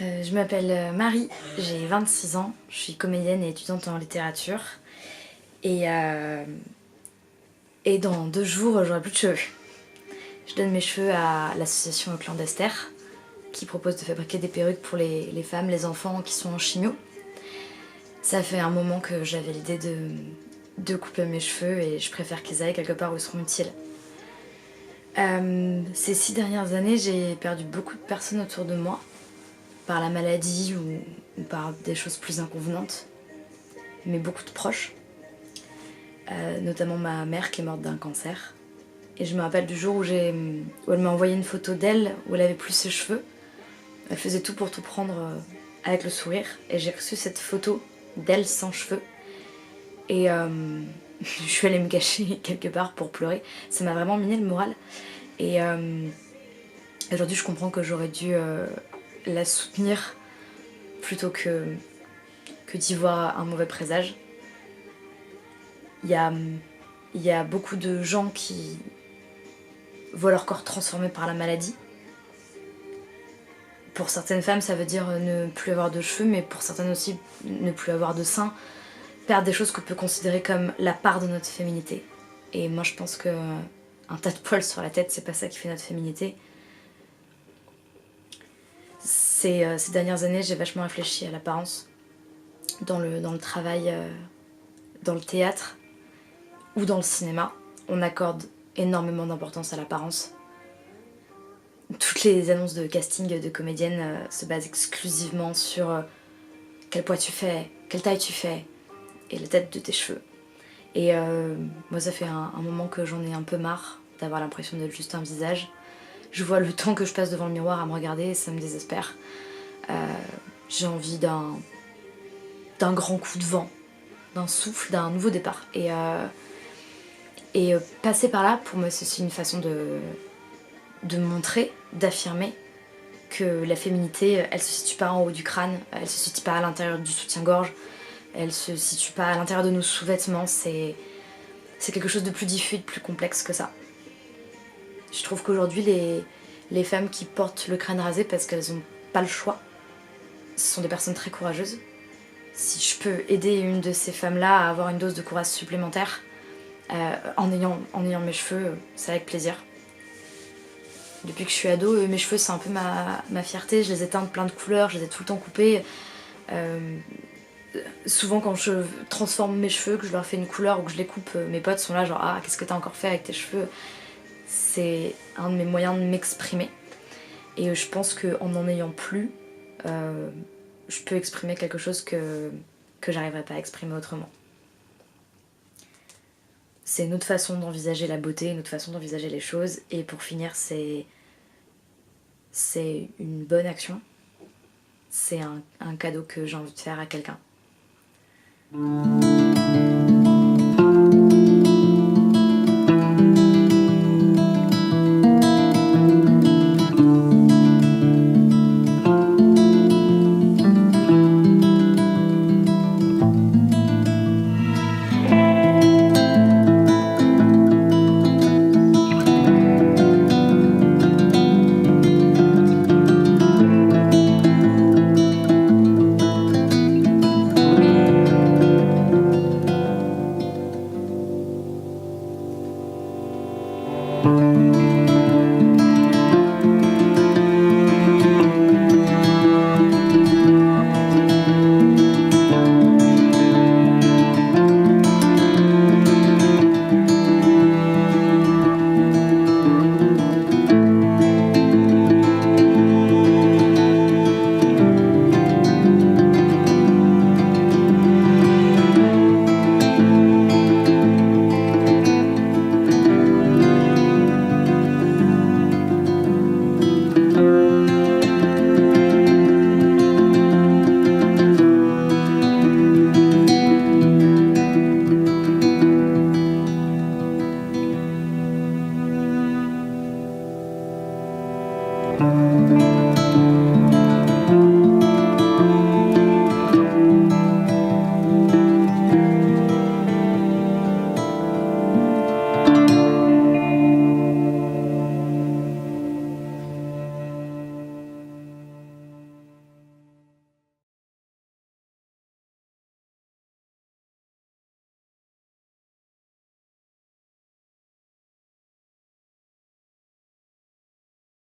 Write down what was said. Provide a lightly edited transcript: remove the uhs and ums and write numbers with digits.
Je m'appelle Marie, j'ai 26 ans, je suis comédienne et étudiante en littérature. Et, euh, et dans 2 jours, j'aurai plus de cheveux. Je donne mes cheveux à l'association Le Clan d'Esther, qui propose de fabriquer des perruques pour les femmes, les enfants qui sont en chimio. Ça fait un moment que j'avais l'idée de couper mes cheveux et je préfère qu'ils aillent quelque part où ils seront utiles. Ces 6 dernières années, j'ai perdu beaucoup de personnes autour de moi, par la maladie ou par des choses plus inconvenantes, mais beaucoup de proches, notamment ma mère qui est morte d'un cancer. Et je me rappelle du jour où elle m'a envoyé une photo d'elle, où elle avait plus ses cheveux. Elle faisait tout pour tout prendre avec le sourire, et j'ai reçu cette photo d'elle sans cheveux. Et je suis allée me cacher quelque part pour pleurer. Ça m'a vraiment miné le moral. Et aujourd'hui, je comprends que j'aurais dû la soutenir plutôt que d'y voir un mauvais présage. Il y a beaucoup de gens qui voient leur corps transformé par la maladie. Pour certaines femmes, ça veut dire ne plus avoir de cheveux, mais pour certaines aussi, ne plus avoir de seins, perdre des choses qu'on peut considérer comme la part de notre féminité. Et moi, je pense que un tas de poils sur la tête, c'est pas ça qui fait notre féminité. Ces dernières années, j'ai vachement réfléchi à l'apparence dans le travail, dans le théâtre ou dans le cinéma. On accorde énormément d'importance à l'apparence. Toutes les annonces de casting de comédiennes se basent exclusivement sur quel poids tu fais, quelle taille tu fais et la tête de tes cheveux. Et moi, ça fait un moment que j'en ai un peu marre d'avoir l'impression d'être juste un visage. Je vois le temps que je passe devant le miroir à me regarder et ça me désespère. J'ai envie d'un grand coup de vent, d'un souffle, d'un nouveau départ. Et passer par là, pour moi, c'est une façon de montrer, d'affirmer que la féminité, elle se situe pas en haut du crâne, elle se situe pas à l'intérieur du soutien-gorge, elle se situe pas à l'intérieur de nos sous-vêtements, c'est quelque chose de plus diffus, de plus complexe que ça. Je trouve qu'aujourd'hui, les femmes qui portent le crâne rasé parce qu'elles ont pas le choix, ce sont des personnes très courageuses. Si je peux aider une de ces femmes-là à avoir une dose de courage supplémentaire, en ayant mes cheveux, c'est avec plaisir. Depuis que je suis ado, mes cheveux c'est un peu ma fierté, je les ai teints de plein de couleurs, je les ai tout le temps coupés. Souvent quand je transforme mes cheveux, que je leur fais une couleur ou que je les coupe, mes potes sont là genre ah qu'est-ce que t'as encore fait avec tes cheveux. C'est un de mes moyens de m'exprimer. Et je pense qu'en ayant plus, je peux exprimer quelque chose que j'arriverais pas à exprimer autrement. C'est une autre façon d'envisager la beauté, une autre façon d'envisager les choses. Et pour finir, c'est une bonne action. C'est un cadeau que j'ai envie de faire à quelqu'un.